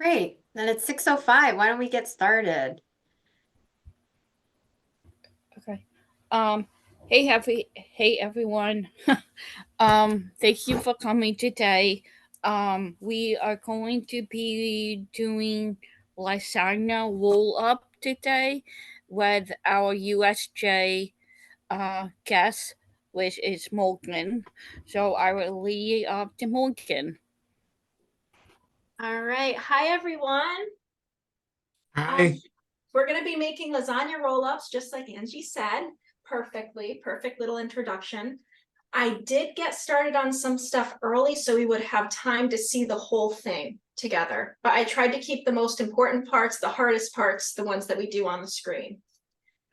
Great. Then it's 6:05. Why don't we get started? Okay. Um, hey everyone. Thank you for coming today. We are going to be doing lasagna roll up today with our USJ guest, which is Morgan. So I will lead up to Morgan. All right. Hi, everyone. Hi. We're going to be making lasagna roll-ups, just like Angie said. Perfect little introduction. I did get started on some stuff early so we would have time to see the whole thing together. But I tried to keep the most important parts, the hardest parts, the ones that we do on the screen.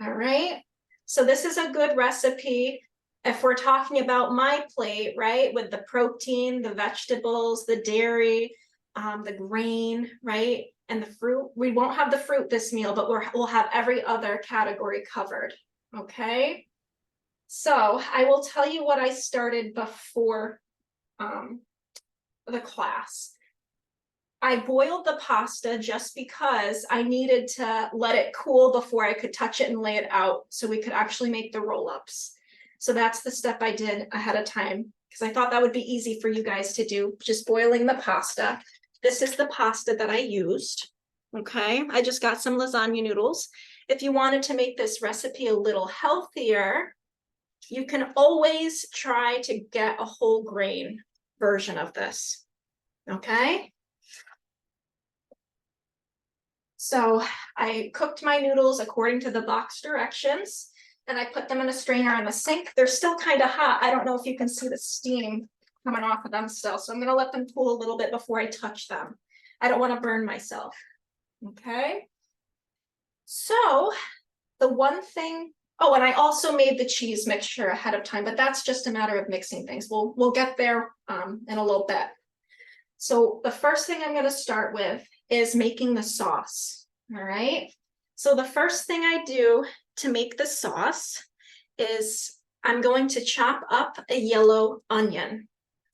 All right. So this is a good recipe. If we're talking about my plate, right, with the protein, the vegetables, the dairy, the grain, right, and the fruit. We won't have the fruit this meal, but we'll have every other category covered. Okay. So I will tell you what I started before the class. I boiled the pasta just because I needed to let it cool before I could touch it and lay it out so we could actually make the roll-ups. So that's the step I did ahead of time because I thought that would be easy for you guys to do, just boiling the pasta. This is the pasta that I used. Okay, I just got some lasagna noodles. If you wanted to make this recipe a little healthier, you can always try to get a whole grain version of this. Okay. So I cooked my noodles according to the box directions and I put them in a strainer in the sink. They're still kind of hot. I don't know if you can see the steam coming off of them still. So I'm going to let them cool a little bit before I touch them. I don't want to burn myself. Okay. So the one thing, oh, and I also made the cheese mixture ahead of time, but that's just a matter of mixing things. We'll get there in a little bit. So the first thing I'm going to start with is making the sauce. All right. So the first thing I do to make the sauce is I'm going to chop up a yellow onion.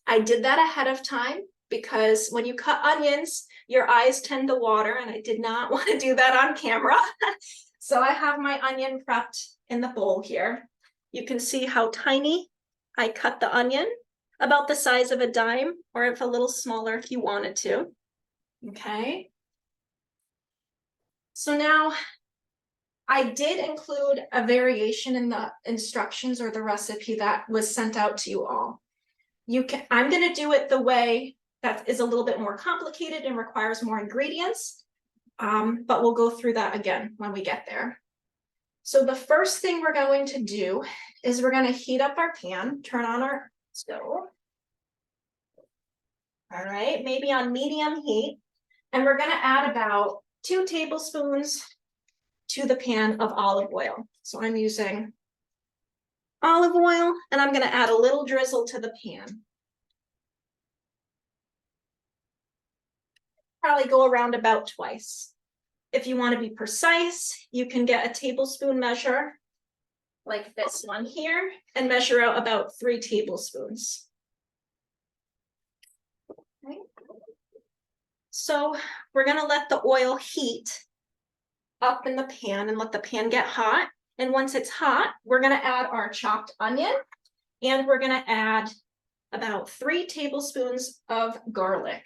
I did that ahead of time because when you cut onions, your eyes tend to water, and I did not want to do that on camera. So I have my onion prepped in the bowl here. You can see how tiny I cut the onion, about the size of a dime, or if a little smaller if you wanted to. Okay. So now I did include a variation in the instructions or the recipe that was sent out to you all. I'm going to do it the way that is a little bit more complicated and requires more ingredients, but we'll go through that again when we get there. So the first thing we're going to do is we're going to heat up our pan, turn on our stove. All right, maybe on medium heat. And we're going to add about 2 tablespoons to the pan of olive oil. So I'm using olive oil, and I'm going to add a little drizzle to the pan. Probably go around about twice. If you want to be precise, you can get a tablespoon measure like this one here and measure out about 3 tablespoons. Okay. So we're going to let the oil heat up in the pan and let the pan get hot. And once it's hot, we're going to add our chopped onion, and we're going to add about 3 tablespoons of garlic.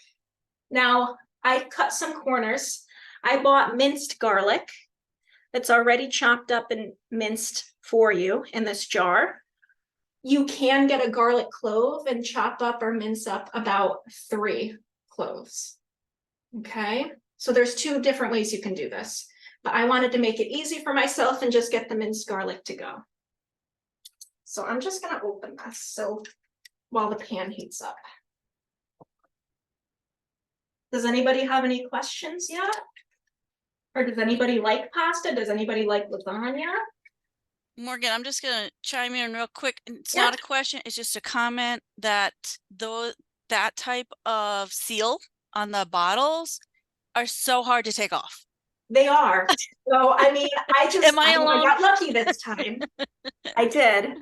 Now, I cut some corners. I bought minced garlic that's already chopped up and minced for you in this jar. You can get a garlic clove and chop up or mince up about 3 cloves. Okay, so there's 2 different ways you can do this, but I wanted to make it easy for myself and just get the minced garlic to go. So I'm just going to open this so while the pan heats up. Does anybody have any questions yet? Or does anybody like pasta? Does anybody like lasagna? Morgan, I'm just gonna chime in real quick. It's Yeah. not a question, it's just a comment that that type of seal on the bottles are so hard to take off. They are. So I mean, Am I alone? got lucky this time. I did.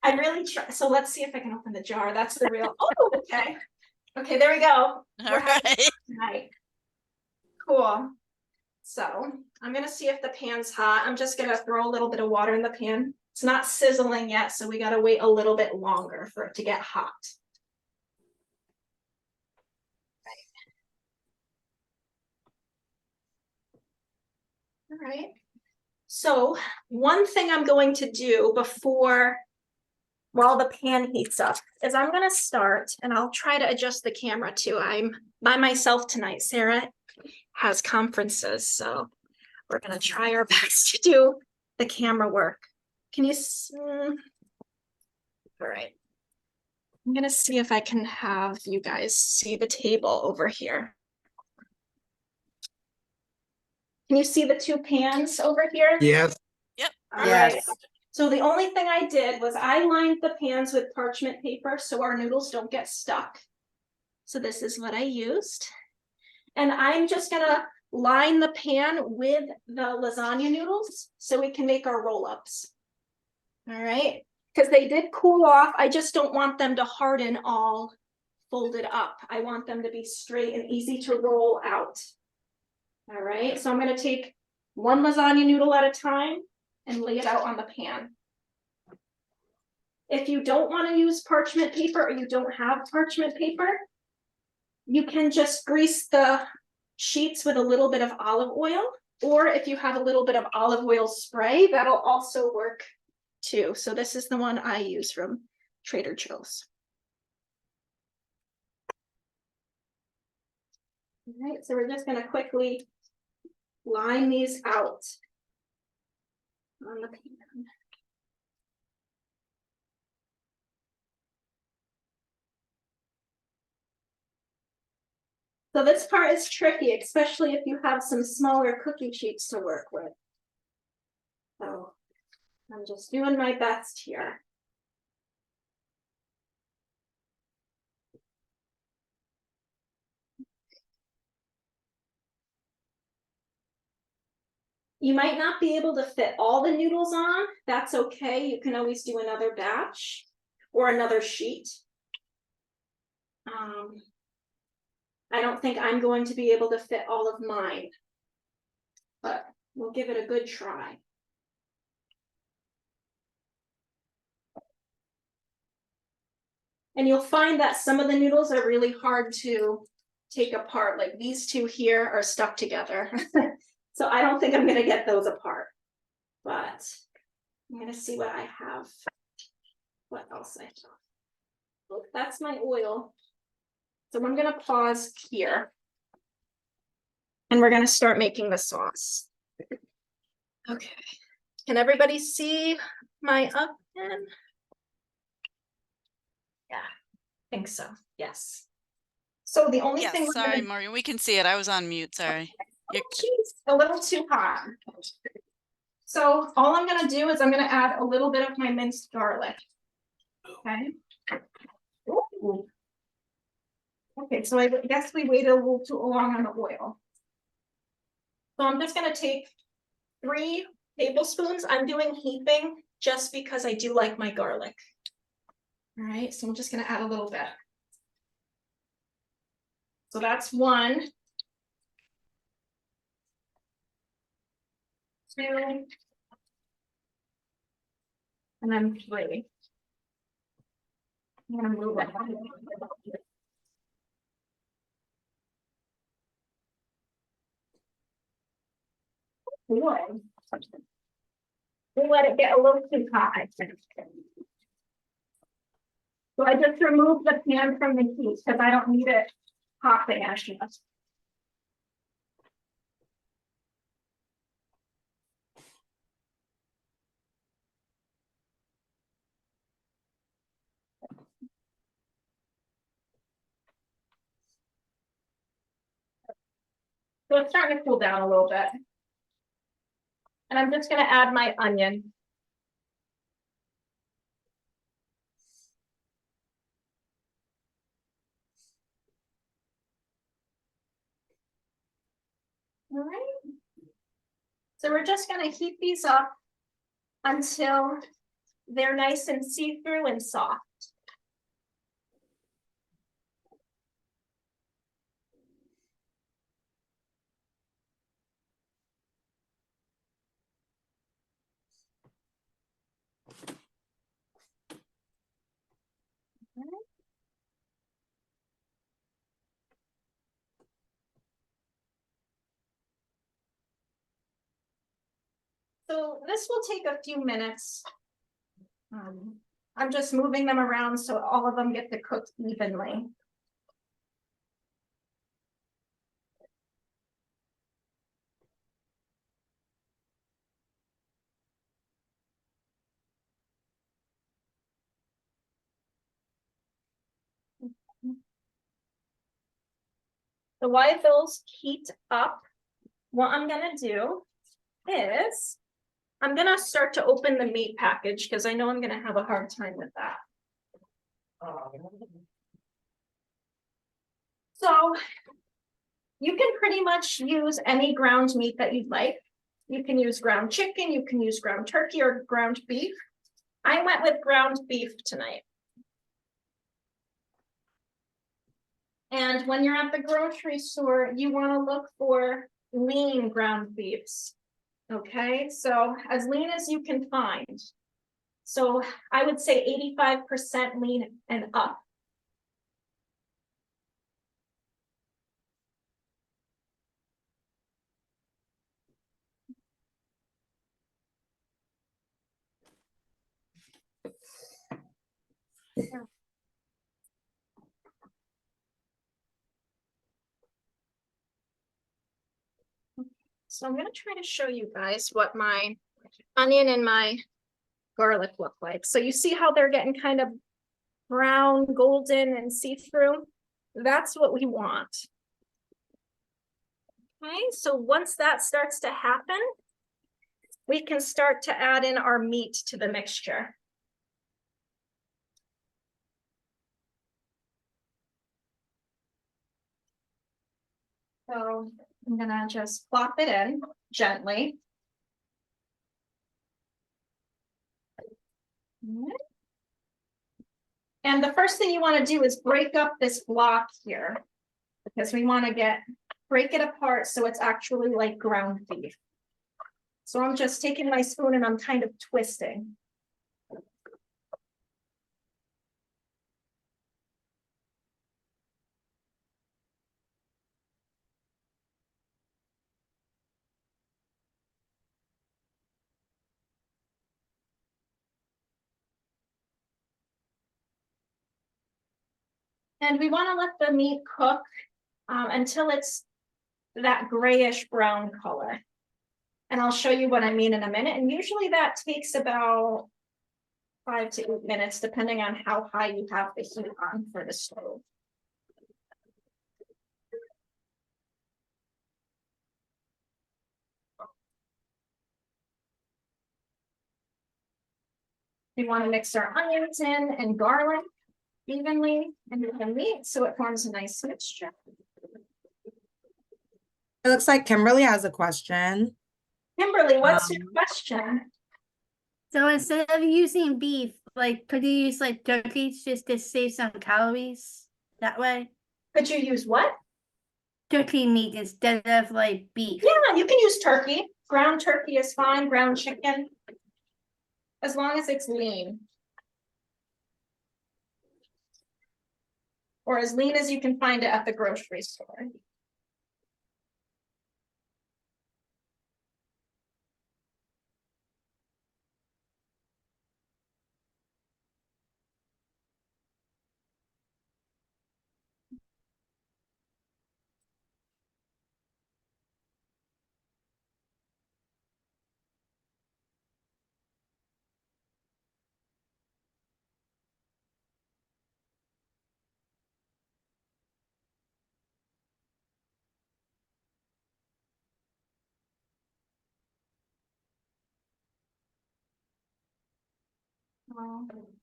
I really try. So let's see if I can open the jar. That's the real. Oh, okay. Okay, there we go. All right. Right. Cool. So I'm gonna see if the pan's hot. I'm just gonna throw a little bit of water in the pan. It's not sizzling yet, so we gotta wait a little bit longer for it to get hot. All right. So one thing I'm going to do while the pan heats up is I'm gonna start, and I'll try to adjust the camera too. I'm by myself tonight. Sarah has conferences, so we're gonna try our best to do the camera work. Can you all right. I'm gonna see if I can have you guys see the table over here. Can you see the two pans over here? Yes. All Yes. right. So the only thing I did was I lined the pans with parchment paper so our noodles don't get stuck. So this is what I used. And I'm just gonna line the pan with the lasagna noodles so we can make our roll-ups. All right, because they did cool off. I just don't want them to harden all folded up. I want them to be straight and easy to roll out. All right, so I'm gonna take one lasagna noodle at a time and lay it out on the pan. If you don't want to use parchment paper or you don't have parchment paper, you can just grease the sheets with a little bit of olive oil, or if you have a little bit of olive oil spray, that'll also work too. So this is the one I use from Trader Joe's. All right, so we're just going to quickly line these out on the pan. So this part is tricky, especially if you have some smaller cookie sheets to work with. So I'm just doing my best here. You might not be able to fit all the noodles on. That's okay. You can always do another batch or another sheet. I don't think I'm going to be able to fit all of mine, but we'll give it a good try. And you'll find that some of the noodles are really hard to take apart. Like these two here are stuck together. So I don't think I'm gonna get those apart, but I'm gonna see what I have. What else I have. Look, that's my oil. So I'm gonna pause here. And we're gonna start making the sauce. Okay. Can everybody see my oven? Yeah, I think so. Yes. So the only thing Yes, we're sorry, gonna Maureen, we can see it. I was on mute, sorry. You're- Geez, a little too hot. So all I'm gonna do is I'm gonna add a little bit of my minced garlic. Okay. Ooh. Okay, so I guess we waited a little too long on the oil. So I'm just gonna take 3 tablespoons. I'm doing heaping just because I do like my garlic. All right, so I'm just gonna add a little bit. So that's 1. 2. And then 3. I'm gonna move it. One. We let it get a little too hot. So I just removed the pan from the heat because I don't need it hopping actually. So it's starting to cool down a little bit. And I'm just gonna add my onion. All right. So we're just gonna heat these up until they're nice and see-through and soft. So this will take a few minutes. I'm just moving them around so all of them get to cook evenly. So while those heat up, what I'm gonna do is I'm gonna start to open the meat package because I know I'm gonna have a hard time with that. So you can pretty much use any ground meat that you'd like. You can use ground chicken, you can use ground turkey or ground beef. I went with ground beef tonight. And when you're at the grocery store, you want to look for lean ground beefs. Okay, so as lean as you can find. So I would say 85% lean and up. So I'm gonna try to show you guys what my onion and my garlic look like. So you see how they're getting kind of brown, golden, and see-through? That's what we want. Okay, so once that starts to happen, we can start to add in our meat to the mixture. So I'm gonna just plop it in gently. And the first thing you want to do is break up this block here, because we want to break it apart so it's actually like ground beef. So I'm just taking my spoon and I'm kind of twisting. And we want to let the meat cook until it's that grayish brown color. And I'll show you what I mean in a minute. And usually that takes about 5 to 8 minutes, depending on how high you have the heat on for the stove. We want to mix our onions in and garlic evenly into the meat so it forms a nice mixture. It looks like Kimberly has a question. Kimberly, what's your question? So instead of using beef, like could you use like turkey just to save some calories that way? Could you use what? Turkey meat instead of like beef. Yeah, you can use turkey. Ground turkey is fine, ground chicken. As long as it's lean. Or as lean as you can find it at the grocery store.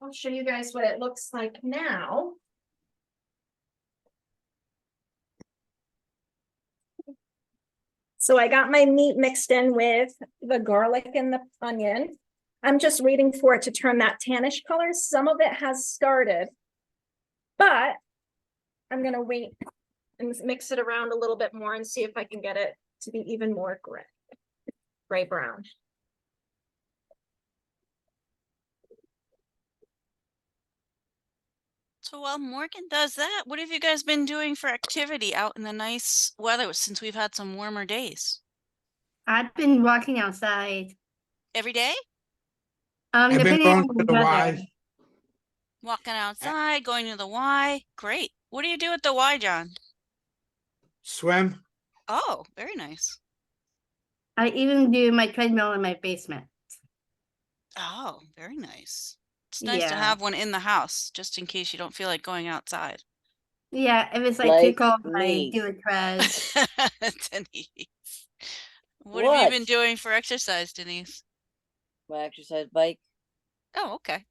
I'll show you guys what it looks like now. So I got my meat mixed in with the garlic and the onion. I'm just waiting for it to turn that tannish color. Some of it has started, but I'm gonna wait and mix it around a little bit more and see if I can get it to be even more gray brown. So while Morgan does that, what have you guys been doing for activity out in the nice weather since we've had some warmer days? I've been walking outside. every day? I've been Depending going on to the the weather. Y. Walking outside, going to the Y. Great. What do you do at the Y, John? Swim. Oh, very nice. I even do my treadmill in my basement. Oh, very nice. It's nice to Yeah. have one in the house, just in case you don't feel like going outside. Yeah, if it's like too Like cold, I me. do a tread. Denise. What have you been What? doing for exercise, Denise? My exercise bike? Oh, okay.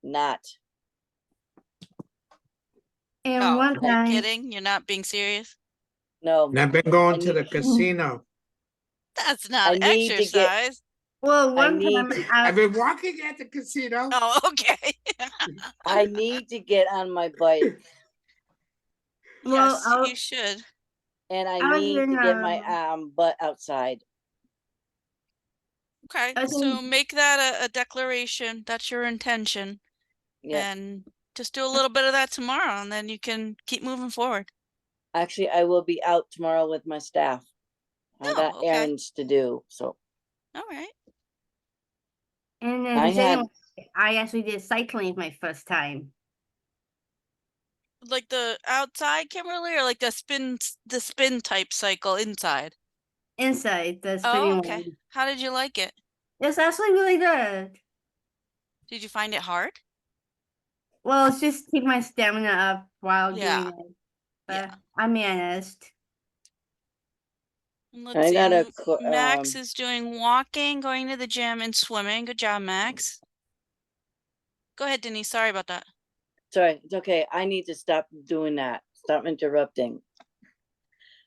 Not. And Oh, one you're time, kidding? You're not being serious? No. And I've been I going to need, the casino. That's I not need to get, exercise. well, I one need time to, I've been walking at the casino. Oh, okay. I need to get on my bike well, Yes, you should. and I I was need to in get my butt outside. Okay, I was so in, make that a declaration. That's your intention. Yeah. And just do a little bit of that tomorrow, and then you can keep moving forward. Actually, I will be out tomorrow with my staff. I got Oh, okay. errands to do, so All right. and I in had, January, I actually did cycling my first time. Like the outside, Kimberly, or like the spin type cycle inside? Inside the Oh, spinning okay. one. How did you like it? It's actually really good. Did you find it hard? Well, it's just keep my stamina up while Yeah. doing it. But Yeah. I managed. And let's I see. got a, Max is doing walking, going to the gym, and swimming. Good job, Max. Go ahead, Denise. Sorry about that. sorry, it's okay. I need to stop doing that. Stop interrupting.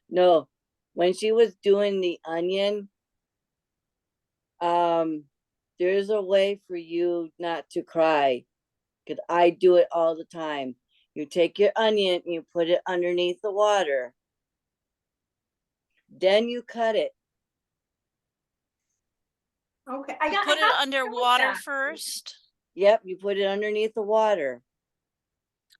No, when she was doing the onion, there's a way for you not to cry, because I do it all the time. You take your onion and you put it underneath the water. Then you cut it. Okay, You put it underwater first. Yep, you put it underneath the water.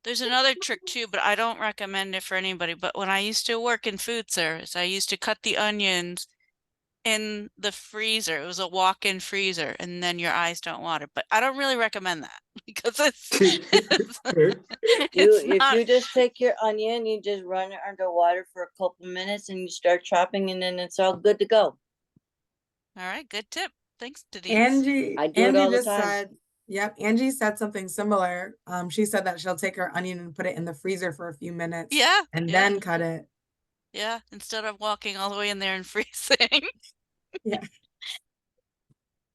There's another trick too, but I don't recommend it for anybody. But when I used to work in food service, I used to cut the onions in the freezer. It was a walk-in freezer, and then your eyes don't water. But I don't really recommend that because If not. you just take your onion, you just run it underwater for a couple minutes and you start chopping, and then it's all good to go. All right, good tip. Thanks, Denise. Angie, I do it Angie all the just time. said, yep, Angie said something similar. She said that she'll take her onion and put it in the freezer for a few minutes Yeah, and yeah. then cut it. Yeah, instead of walking all the way in there and freezing. Yeah.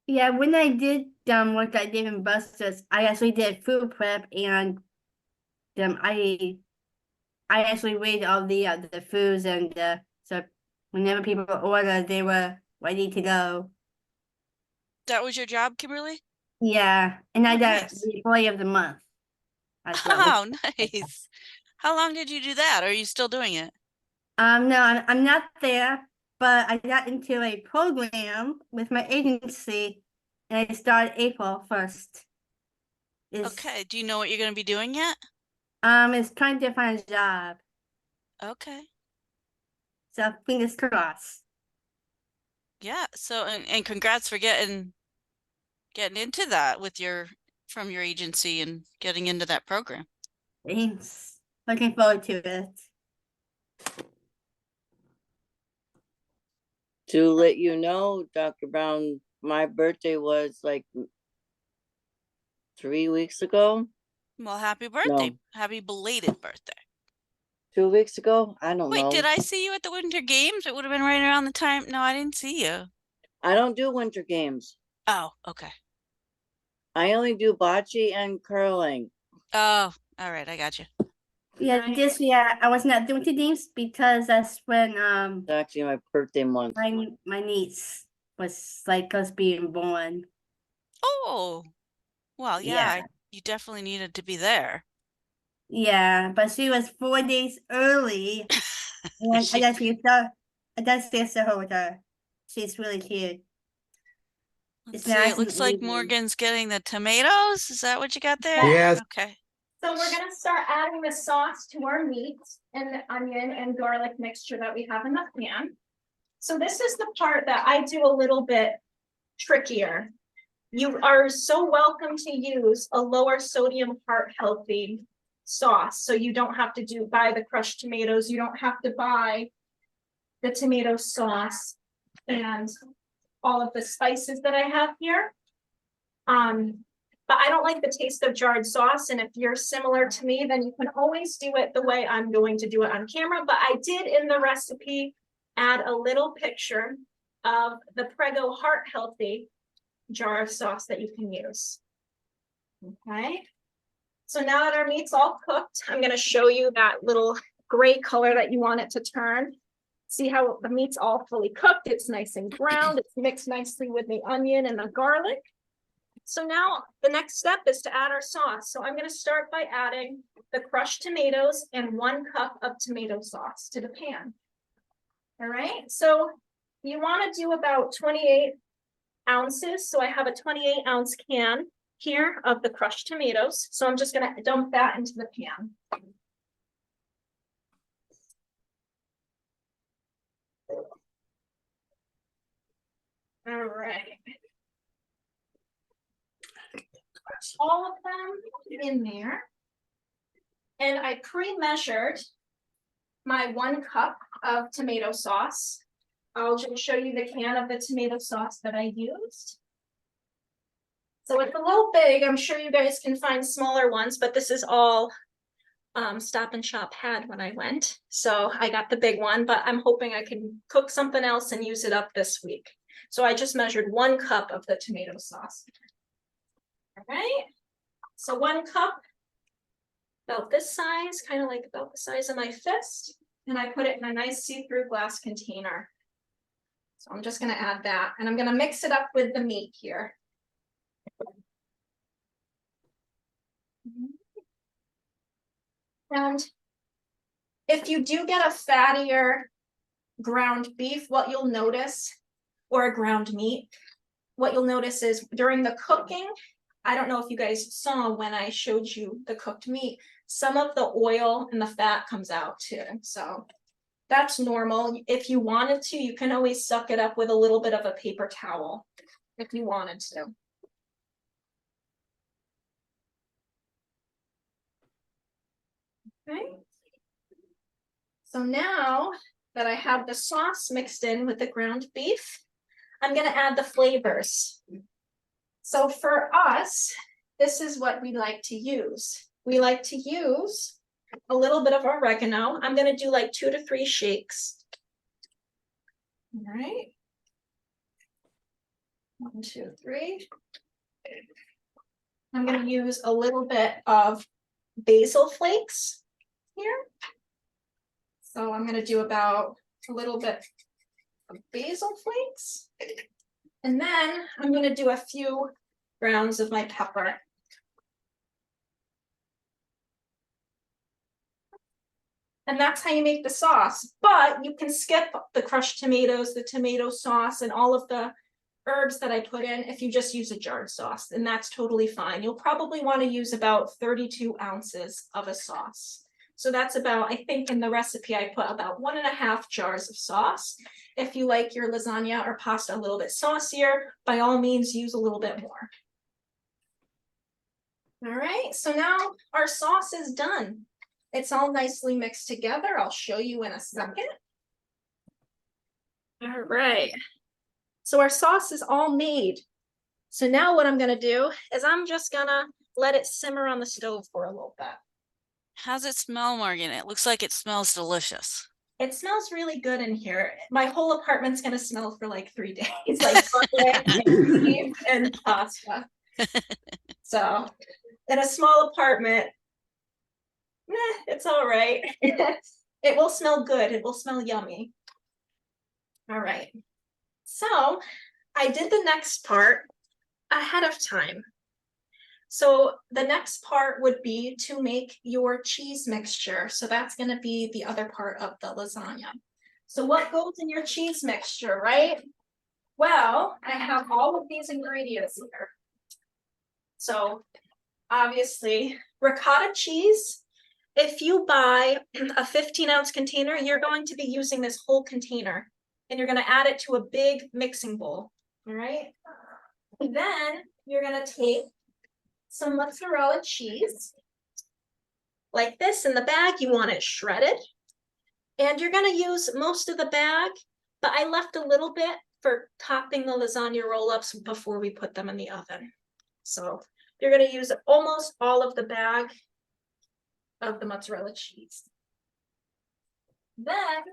Yeah, when I did work at Dave and Buster's, I actually did food prep and I actually weighed all the foods and so whenever people order, they were ready to go. That was your job, Kimberly? Yeah, and I Oh, got nice. the employee of the month as well. Oh, nice. How long did you do that? Or are you still doing it? No, I'm not there, but I got into a program with my agency, and I started April 1st. Okay. Do you know what you're going to be doing yet? It's trying to find a job, Okay. so fingers crossed. Yeah. So, and congrats for getting into that with from your agency and getting into that program. Thanks. Looking forward to it. To let you know, Dr. Brown, my birthday was like 3 weeks ago. Well, happy birthday. No. Happy belated birthday. 2 weeks ago? I don't Wait, know. did I see you at the Winter Games? It would have been right around the time. No, I didn't see you. I don't do winter games. Oh, okay. I only do bocce and curling. Oh, all right. I got you. Yeah, this year I was not doing the games because that's when It's actually my birthday month. my niece was like us being born. Oh, well, yeah. You definitely needed to be there. Yeah, but she was 4 days early, and She- I just stay her with her. She's really cute. Let's It's see. nice It looks and like easy. Morgan's getting the tomatoes. Is that what you got there? Yes. Okay. So we're gonna start adding the sauce to our meat and the onion and garlic mixture that we have in the pan. So this is the part that I do a little bit trickier. You are so welcome to use a lower sodium heart healthy sauce. So you don't have to buy the crushed tomatoes. You don't have to buy the tomato sauce and all of the spices that I have here. But I don't like the taste of jarred sauce. And if you're similar to me, then you can always do it the way I'm going to do it on camera. But I did in the recipe add a little picture of the Prego Heart Healthy jar of sauce that you can use. Okay. So now that our meat's all cooked, I'm going to show you that little gray color that you want it to turn. See how the meat's all fully cooked. It's nice and browned. It's mixed nicely with the onion and the garlic. So now the next step is to add our sauce. So I'm going to start by adding the crushed tomatoes and 1 cup of tomato sauce to the pan. All right. So you want to do about 28 ounces. So I have a 28-ounce can here of the crushed tomatoes. So I'm just going to dump that into the pan. All right. All of them in there. And I pre-measured my 1 cup of tomato sauce. I'll just show you the can of the tomato sauce that I used. So it's a little big. I'm sure you guys can find smaller ones, but this is all Stop and Shop had when I went. So I got the big one, but I'm hoping I can cook something else and use it up this week. So I just measured 1 cup of the tomato sauce. All right. So 1 cup, about this size, kind of like about the size of my fist. And I put it in a nice see-through glass container. So I'm just going to add that, and I'm going to mix it up with the meat here. And if you do get a fattier ground beef, what you'll notice, or a ground meat, what you'll notice is during the cooking, I don't know if you guys saw when I showed you the cooked meat, some of the oil and the fat comes out too. So that's normal. If you wanted to, you can always suck it up with a little bit of a paper towel if you wanted to. Okay. So now that I have the sauce mixed in with the ground beef, I'm going to add the flavors. So for us, this is what we like to use. We like to use a little bit of oregano. I'm going to do like 2 to 3 shakes. All right. 1, 2, 3. I'm going to use a little bit of basil flakes here. So I'm going to do about a little bit of basil flakes. And then I'm going to do a few grounds of my pepper. And that's how you make the sauce. But you can skip the crushed tomatoes, the tomato sauce, and all of the herbs that I put in if you just use a jarred sauce, and that's totally fine. You'll probably want to use about 32 ounces of a sauce. So that's about, I think in the recipe, I put about 1.5 jars of sauce. If you like your lasagna or pasta a little bit saucier, by all means, use a little bit more. All right, so now our sauce is done. It's all nicely mixed together. I'll show you in a second. All right. So our sauce is all made. So now what I'm going to do is I'm just going to let it simmer on the stove for a little bit. How's it smell, Morgan? It looks like it smells delicious. It smells really good in here. My whole apartment's going to smell for like 3 days, like beef and pasta. So in a small apartment, it's all right. It will smell good. It will smell yummy. All right. So I did the next part ahead of time. So the next part would be to make your cheese mixture. So that's going to be the other part of the lasagna. So what goes in your cheese mixture, right? Well, I have all of these ingredients here. So obviously ricotta cheese. If you buy a 15-ounce container, you're going to be using this whole container, and you're going to add it to a big mixing bowl. All right. And then you're gonna take some mozzarella cheese. Like this in the bag, you want it shredded. And you're gonna use most of the bag, but I left a little bit for topping the lasagna roll-ups before we put them in the oven. So you're gonna use almost all of the bag of the mozzarella cheese. Then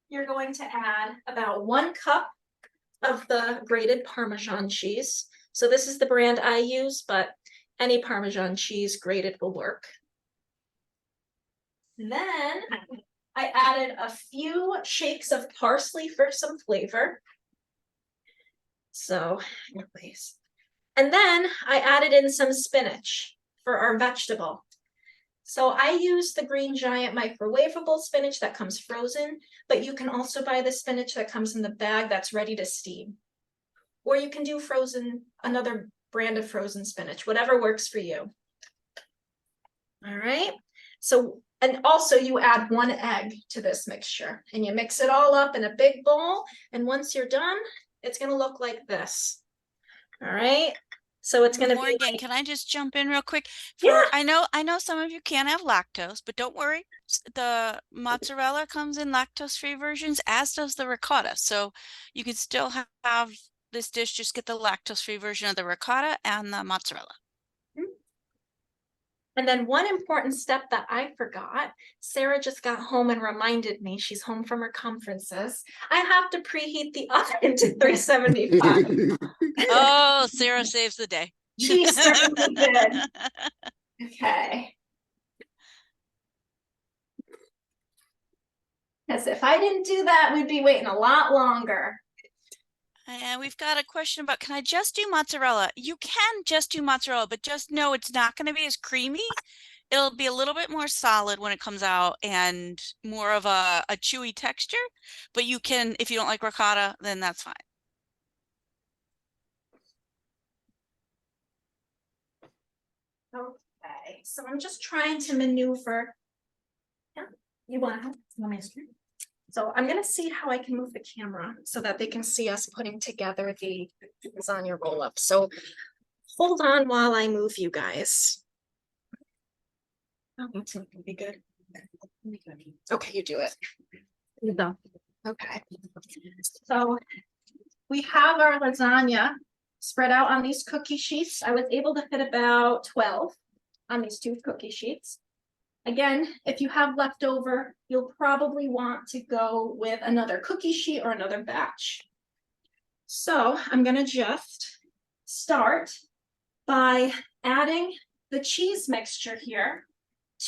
you're going to add about 1 cup of the grated Parmesan cheese. So this is the brand I use, but any Parmesan cheese grated will work. Then I added a few shakes of parsley for some flavor. So, please. And then I added in some spinach for our vegetable. So I use the Green Giant microwavable spinach that comes frozen, but you can also buy the spinach that comes in the bag that's ready to steam. Or you can do frozen, another brand of frozen spinach, whatever works for you. All right. So, and also you add 1 egg to this mixture and you mix it all up in a big bowl. And once you're done, it's going to look like this. All right. So it's going to be Morgan, like, can I just jump in real quick? Yeah. I know some of you can't have lactose, but don't worry. The mozzarella comes in lactose-free versions, as does the ricotta. So you can still have this dish, just get the lactose-free version of the ricotta and the mozzarella. And then one important step that I forgot, Sarah just got home and reminded me, she's home from her conferences. I have to preheat the oven to 375. Oh, Sarah saves the day. She certainly did. Okay. Because if I didn't do that, we'd be waiting a lot longer. And we've got a question about, can I just do mozzarella? You can just do mozzarella, but just know it's not going to be as creamy. It'll be a little bit more solid when it comes out and more of a chewy texture. But you can, if you don't like ricotta, then that's fine. Okay, so I'm just trying to maneuver. Yeah, you want me to screen? So I'm gonna see how I can move the camera so that they can see us putting together the lasagna roll up. So hold on while I move you guys. Oh, that's not gonna be good. Okay, you do it. You go. Okay. So we have our lasagna spread out on these cookie sheets. I was able to fit about 12 on these 2 cookie sheets. Again, if you have leftover, you'll probably want to go with another cookie sheet or another batch. So I'm gonna just start by adding the cheese mixture here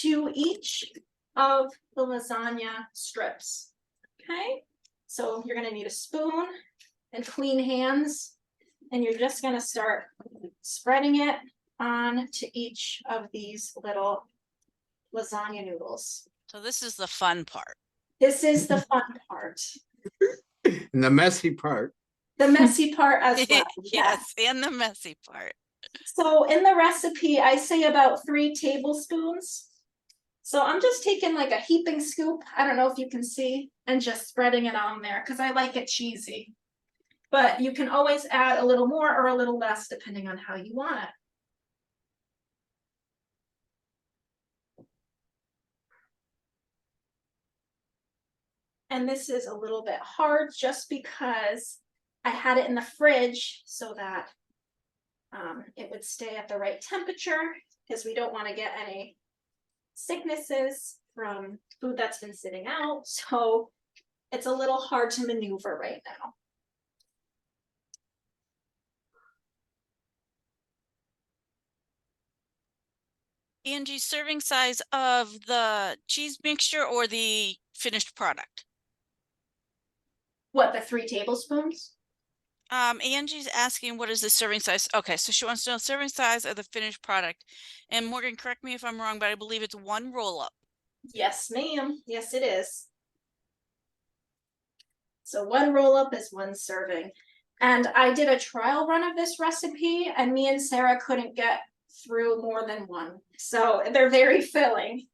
to each of the lasagna strips. Okay, so you're gonna need a spoon and clean hands, and you're just gonna start spreading it on to each of these little lasagna noodles. So this is the fun part. This is the fun part. And the messy part. The messy part as well. Yes, and the messy part. So in the recipe, I say about 3 tablespoons. So I'm just taking like a heaping scoop, I don't know if you can see, and just spreading it on there because I like it cheesy. But you can always add a little more or a little less depending on how you want it. And this is a little bit hard just because I had it in the fridge so that it would stay at the right temperature, because we don't want to get any sicknesses from food that's been sitting out. So it's a little hard to maneuver right now. Angie, serving size of the cheese mixture or the finished product? What, the 3 tablespoons? Angie's asking what is the serving size. Okay, so she wants to know serving size of the finished product. And Morgan, correct me if I'm wrong, but I believe it's 1 roll up. Yes, ma'am. Yes, it is. So 1 roll up is 1 serving. And I did a trial run of this recipe, and me and Sarah couldn't get through more than 1. So they're very filling.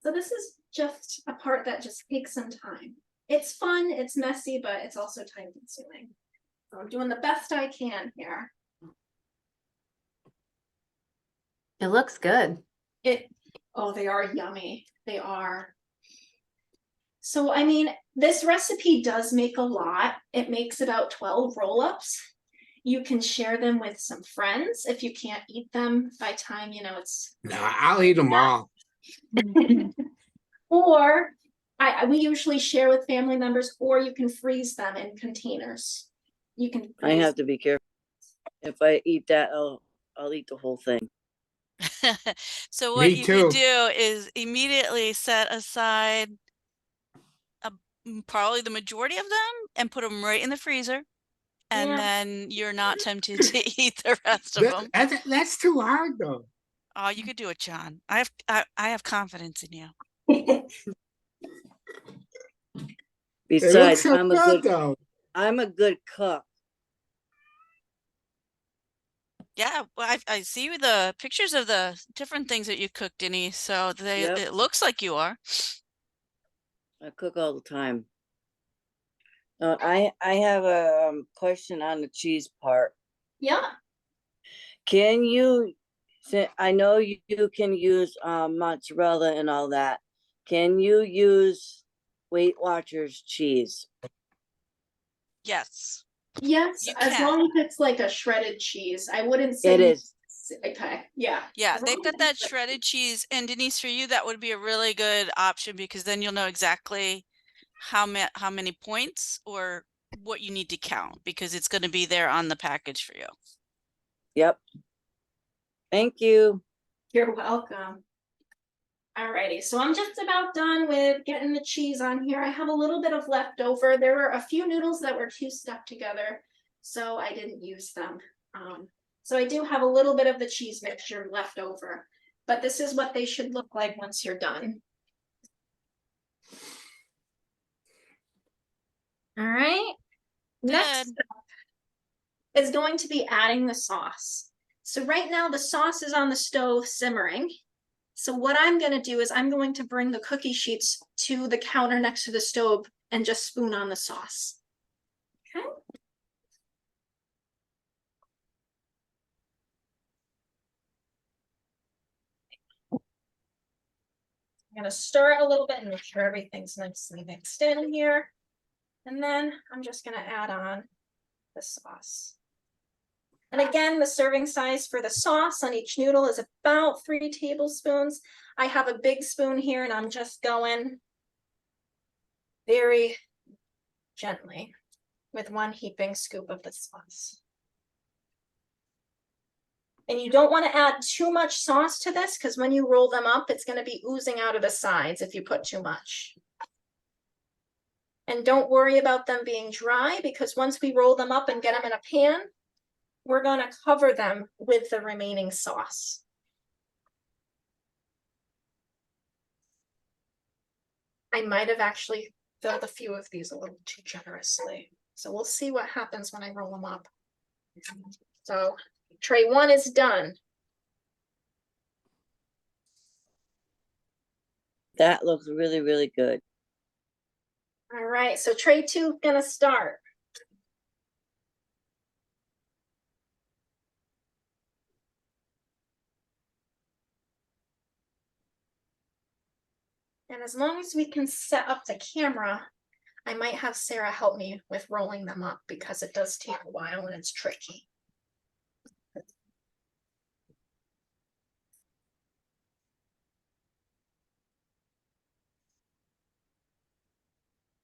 So this is just a part that just takes some time. It's fun, it's messy, but it's also time consuming. So I'm doing the best I can here. It looks good. Oh, they are yummy. They are. So, I mean, this recipe does make a lot. It makes about 12 roll-ups. You can share them with some friends if you can't eat them by time, it's. Nah, I'll eat them all. Or we usually share with family members, or you can freeze them in containers. You can. I have to be careful. If I eat that, I'll eat the whole thing. So Me what you could too. do is immediately set aside probably the majority of them and put them right in the freezer. And Yeah. then you're not tempted to eat the rest of them. That's too hard though. Oh, you could do it, John. I have confidence in you. It looks Besides, so good though. I'm a good cook. Yeah, well, I see the pictures of the different things that you cooked, Denise. So Yep. it looks like you are. I cook all the time. I have a question on the cheese part. Yeah. Can you? I know you can use mozzarella and all that. Can you use Weight Watchers cheese? Yes. Yes, You as can. long as it's like a shredded cheese. I wouldn't say It is. Okay, yeah. Yeah, As they've long got as that it's shredded cheese. And Denise, for you, that would be a really good option because then you'll know exactly how many points or what you need to count because it's going to be there on the package for you. Yep. Thank you. You're welcome. Alrighty, so I'm just about done with getting the cheese on here. I have a little bit of leftover. There were a few noodles that were too stuck together, so I didn't use them. So I do have a little bit of the cheese mixture left over, but this is what they should look like once you're done. All right. Next Good. up is going to be adding the sauce. So right now the sauce is on the stove simmering. So what I'm going to do is I'm going to bring the cookie sheets to the counter next to the stove and just spoon on the sauce. Okay. I'm going to stir it a little bit and make sure everything's nicely mixed in here. And then I'm just going to add on the sauce. And again, the serving size for the sauce on each noodle is about 3 tablespoons. I have a big spoon here and I'm just going very gently with 1 heaping scoop of the sauce. And you don't want to add too much sauce to this because when you roll them up, it's going to be oozing out of the sides if you put too much. And don't worry about them being dry because once we roll them up and get them in a pan, we're going to cover them with the remaining sauce. I might have actually filled a few of these a little too generously. So we'll see what happens when I roll them up. So tray 1 is done. That looks really, really good. All right, so tray 2 gonna start. And as long as we can set up the camera, I might have Sarah help me with rolling them up because it does take a while and it's tricky.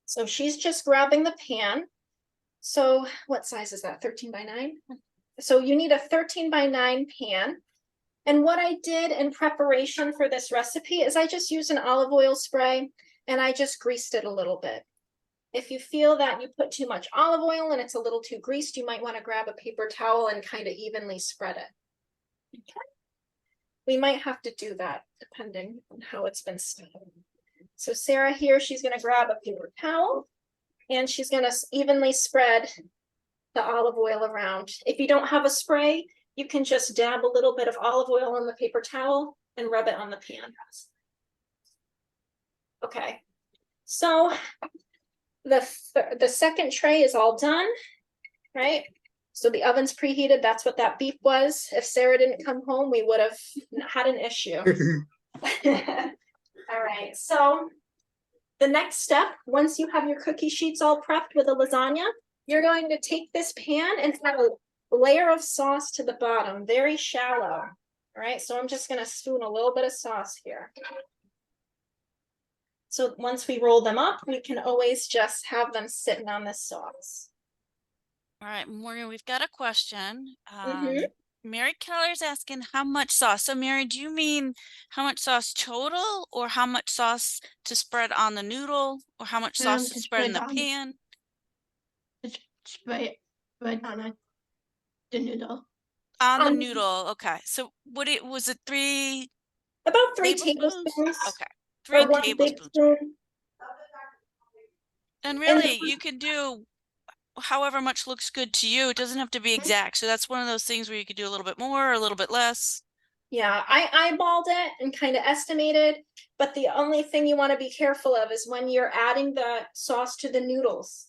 So she's just grabbing the pan. So what size is that? 13 by 9? So you need a 13 by 9 pan. And what I did in preparation for this recipe is I just used an olive oil spray and I just greased it a little bit. If you feel that you put too much olive oil and it's a little too greased, you might want to grab a paper towel and kind of evenly spread it. Okay. We might have to do that depending on how it's been stuffed. So Sarah here, she's going to grab a paper towel and she's going to evenly spread the olive oil around. If you don't have a spray, you can just dab a little bit of olive oil on the paper towel and rub it on the pan. Okay, so the second tray is all done, right? So the oven's preheated, that's what that beep was. If Sarah didn't come home, we would have had an issue. All right, so the next step, once you have your cookie sheets all prepped with a lasagna, you're going to take this pan and add a layer of sauce to the bottom, very shallow. All right, so I'm just gonna spoon a little bit of sauce here. So once we roll them up, we can always just have them sitting on this sauce. All right, Morgan, we've got a question. Mhm. Mary Keller's asking how much sauce. So Mary, do you mean how much sauce total, or how much sauce to spread on the noodle, or how much sauce to spread in the pan? Spread on the noodle. On the noodle, okay. So was it 3 About 3 tablespoons? tablespoons. Okay, Or 3 1 big tablespoons. spoon. And really, you can do however much looks good to you. It doesn't have to be exact. So that's one of those things where you could do a little bit more or a little bit less. Yeah, I eyeballed it and kind of estimated, but the only thing you want to be careful of is when you're adding the sauce to the noodles.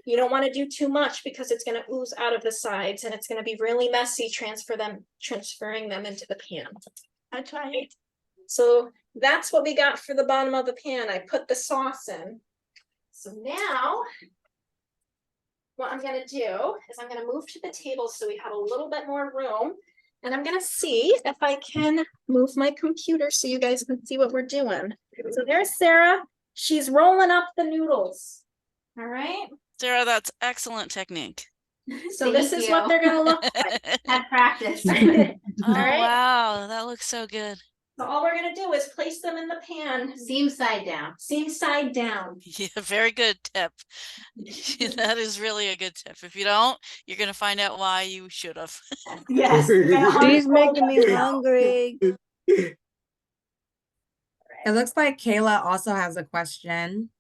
You don't want to do too much because it's going to ooze out of the sides and it's going to be really messy transferring them into the pan. I tried. So that's what we got for the bottom of the pan. I put the sauce in. So now what I'm going to do is I'm going to move to the table so we have a little bit more room. And I'm going to see if I can move my computer so you guys can see what we're doing. So there's Sarah. She's rolling up the noodles. All right. Sarah, that's excellent technique. So this is what they're going to look like. Had practice. Oh, right. wow. That looks so good. So all we're going to do is place them in the pan. Seam side down. Seam side down. Yeah, very good tip. That is really a good tip. If you don't, you're going to find out why you should have. Yes. She's making me hungry. It looks like Kayla also has a question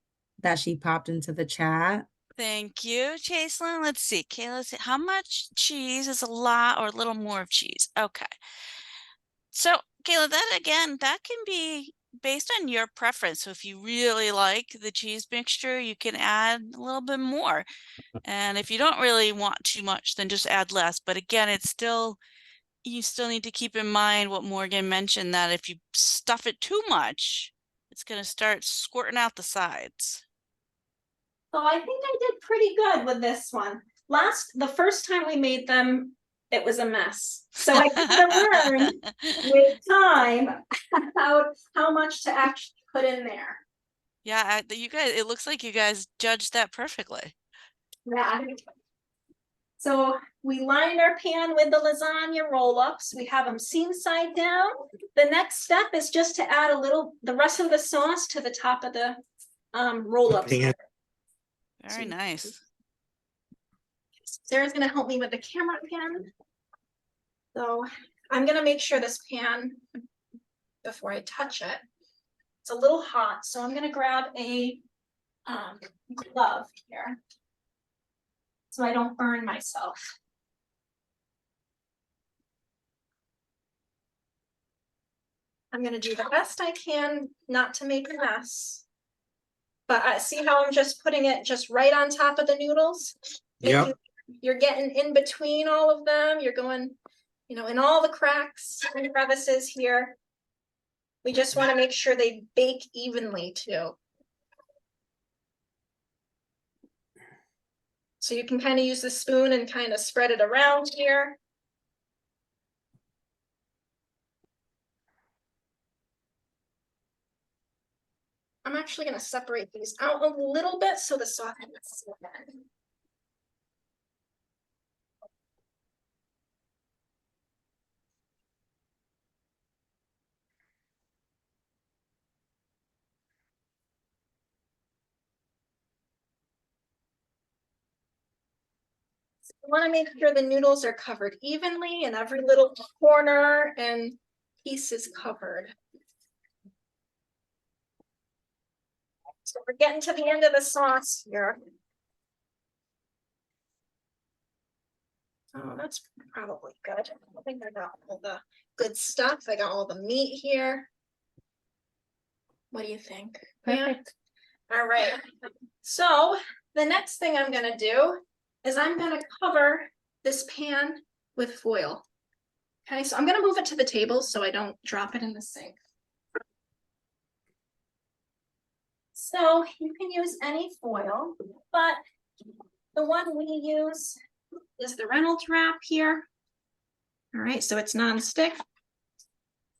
that she popped into the chat. Thank you, Chaselyn. Let's see. Kayla, how much cheese is a lot or a little more of cheese? Okay. So, Kayla, that can be based on your preference. So if you really like the cheese mixture, you can add a little bit more. And if you don't really want too much, then just add less. But again, you still need to keep in mind what Morgan mentioned, that if you stuff it too much, it's going to start squirting out the sides. So I think I did pretty good with this one. The first time we made them, it was a mess. So I gotta learn with time how much to actually put in there. Yeah, you guys, it looks like you guys judged that perfectly. Yeah. So we lined our pan with the lasagna roll-ups. We have them seam side down. The next step is just to add the rest of the sauce to the top of the roll-ups. Very nice. Sarah's gonna help me with the camera pan. So I'm gonna make sure this pan, before I touch it, it's a little hot. So I'm gonna grab a glove here so I don't burn myself. I'm gonna do the best I can not to make a mess. But I see how I'm just putting it just right on top of the noodles? Yep. You're getting in between all of them. You're going, in all the cracks and crevices here. We just want to make sure they bake evenly too. So you can kind of use the spoon and kind of spread it around here. I'm actually going to separate these out a little bit so the sauce gets in. So you want to make sure the noodles are covered evenly and every little corner and piece is covered. So we're getting to the end of the sauce here. Oh, that's probably good. I think I got all the good stuff. I got all the meat here. What do you think? Yeah. Perfect. All right. So the next thing I'm gonna do is I'm gonna cover this pan with foil. Okay, so I'm gonna move it to the table so I don't drop it in the sink. So you can use any foil, but the one we use is the Reynolds wrap here. All right, so it's non-stick.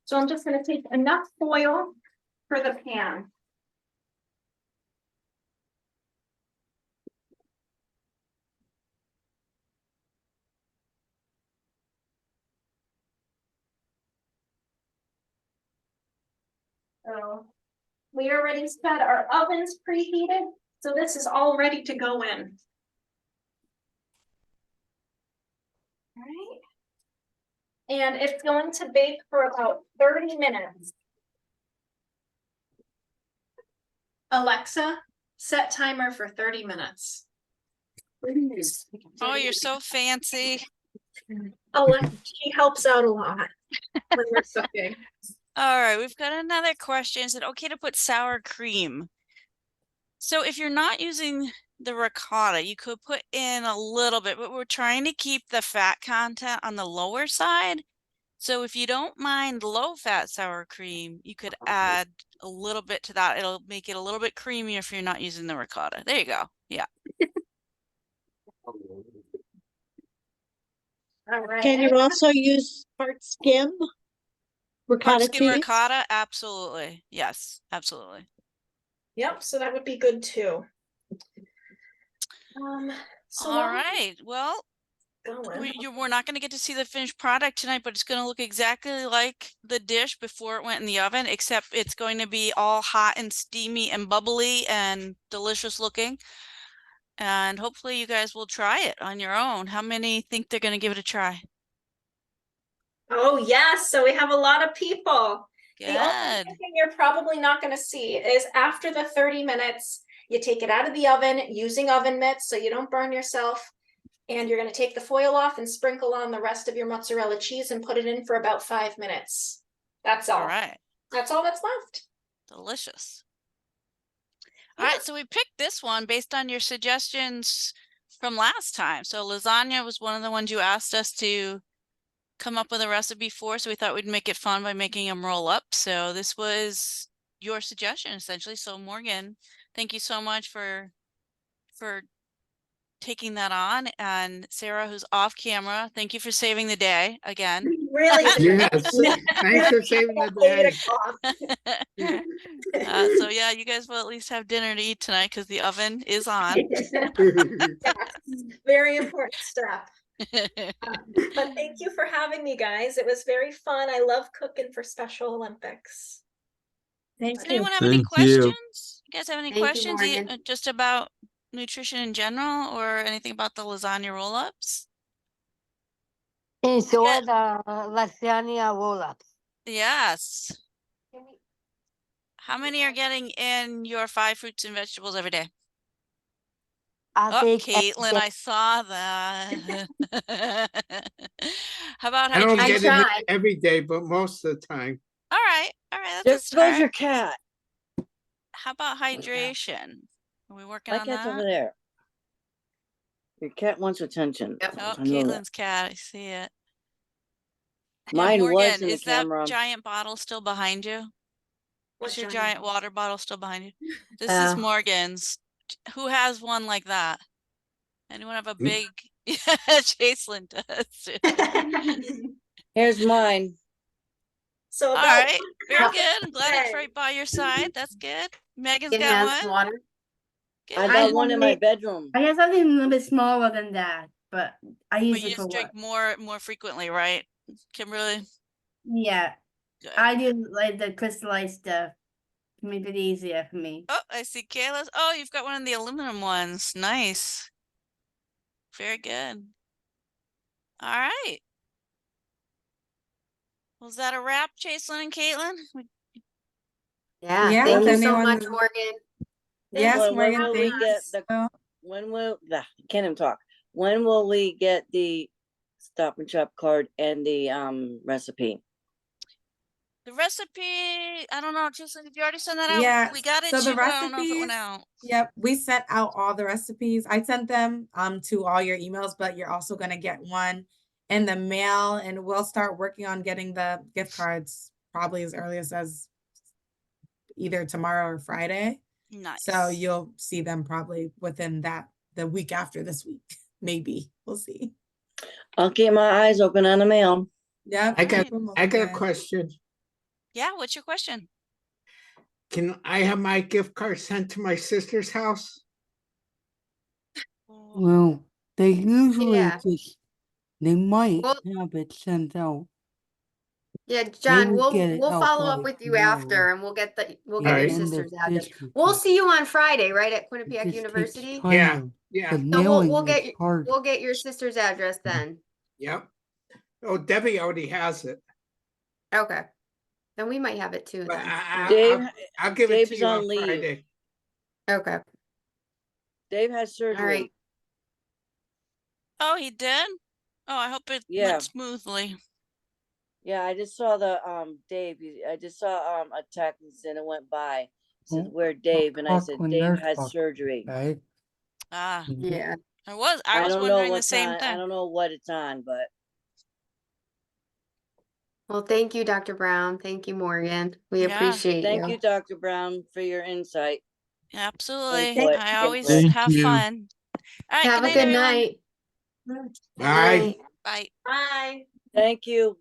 So I'm just gonna take enough foil for the pan. So we already set our ovens preheated, so this is all ready to go in. All right. And it's going to bake for about 30 minutes. Alexa, set timer for 30 minutes. Oh, you're so fancy. Alexa, she helps out a lot when we're cooking. All right, we've got another question. Is it okay to put sour cream? So if you're not using the ricotta, you could put in a little bit, but we're trying to keep the fat content on the lower side. So if you don't mind low-fat sour cream, you could add a little bit to that. It'll make it a little bit creamier if you're not using the ricotta. There you go. Yeah. All right. Can you also use part skim? Part Ricotta skim cheese? ricotta, absolutely. Yes, absolutely. Yep, so that would be good too. So All while right. Well, going, we're not going to get to see the finished product tonight, but it's going to look exactly like the dish before it went in the oven, except it's going to be all hot and steamy and bubbly and delicious looking. And hopefully you guys will try it on your own. How many think they're going to give it a try? oh yes, so we have a lot of people. The only Good. thing you're probably not going to see is after the 30 minutes, you take it out of the oven using oven mitts so you don't burn yourself. And you're going to take the foil off and sprinkle on the rest of your mozzarella cheese and put it in for about 5 minutes. That's all. All right. That's all that's left. Delicious. All right, so we picked this one based on your suggestions from last time. So lasagna was one of the ones you asked us to come up with a recipe for, so we thought we'd make it fun by making them roll up. So this was your suggestion essentially. So Morgan, thank you so much for taking that on, and Sarah, who's off camera, thank you for saving the day again. Really? Yes, thanks for saving the day. So yeah, you guys will at least have dinner to eat tonight because the oven is on. Very important step. But thank you for having me, guys. It was very fun. I love cooking for Special Olympics. Thank Does you. anyone have any Thank you. questions? You guys have any Thank you, questions Morgan. just about nutrition in general or anything about the lasagna roll-ups? So Get- the lasagna roll-ups. Yes. How many are getting in your 5 fruits and vegetables every day? I Oh, think Caitlin, I saw that. How about I don't I get hydration? it tried. every day, but most of the time. All right, that's There a goes start. your cat. How about hydration? Are we working My on cat's over that? there. Your cat wants attention. Yep. Oh, I know that. Caitlin's cat, I see it. Mine was Morgan, in the is that camera. giant bottle still behind you? What Is your giant giant water bottle still behind you? This is Morgan's. Who has one like that? Anyone have a big? Yeah, Jacelyn does. Here's mine. So All about right, very half good. I'm glad it's day. right by your side. That's good. Megan's It got has one. water. Good. I I got one in my only- bedroom. I have something a little bit smaller than that, but I But use you it for just drink work. more frequently, right, Kimberly? Yeah, Good. I do like the crystallized stuff to make it easier for me. Oh, I see Kayla's. Oh, you've got one of the aluminum ones. Nice. Very good. All right. Was that a wrap, Jacelyn and Caitlin? Yeah, Yeah, thank you if so anyone- much, Morgan. Yes, When Morgan, will we thank get you. the? When will can't even talk. When will we get the Stop and Shop card and the recipe? The recipe, I don't know, Jason, did you already send that out? Yeah, We got it so the too, but I don't know if it went recipes, out. yep, we sent out all the recipes. I sent them to all your emails, but you're also gonna get one in the mail, and we'll start working on getting the gift cards probably as early as either tomorrow or Friday. Nice. So you'll see them probably within the week after this week, maybe. We'll see. I'll keep my eyes open on the mail. Yep. I got keep 'em I got a open. question. Yeah, what's your question? Can I have my gift card sent to my sister's house? Well, they usually Yeah. just, they might Well- have it sent out. Yeah, John, will get it we'll out follow up by with you tomorrow. after and we'll get The your Alright. end of sister's address. district We'll week. see you on Friday, right, at It Quinnipiac just University? takes time. Yeah. The So mailing we'll is hard. we'll get your sister's address then. Yep. Oh, Debbie already has it. Okay. Then we might have it too But then. Dave, I'll give it Dave's to you on on leave. Friday. Okay. Dave has surgery. All right. Oh, he did? Oh, I hope it Yeah. went smoothly. Yeah, I just saw the Dave. I just saw a text and it went by. It said, "Where Dave?" And I said, When "Dave nurse has talk, surgery." Okay. Ah, Yeah. I was I don't know wondering the what's same on. I thing. don't know what it's on, but Well, thank you, Dr. Brown. Thank you, Morgan. We Yeah. appreciate thank you, Dr. Brown, for your insight. Absolutely. Input, I always input. Thank have you. fun. All right, Have good a night, good everyone. night. Bye. Bye. Bye. Thank you.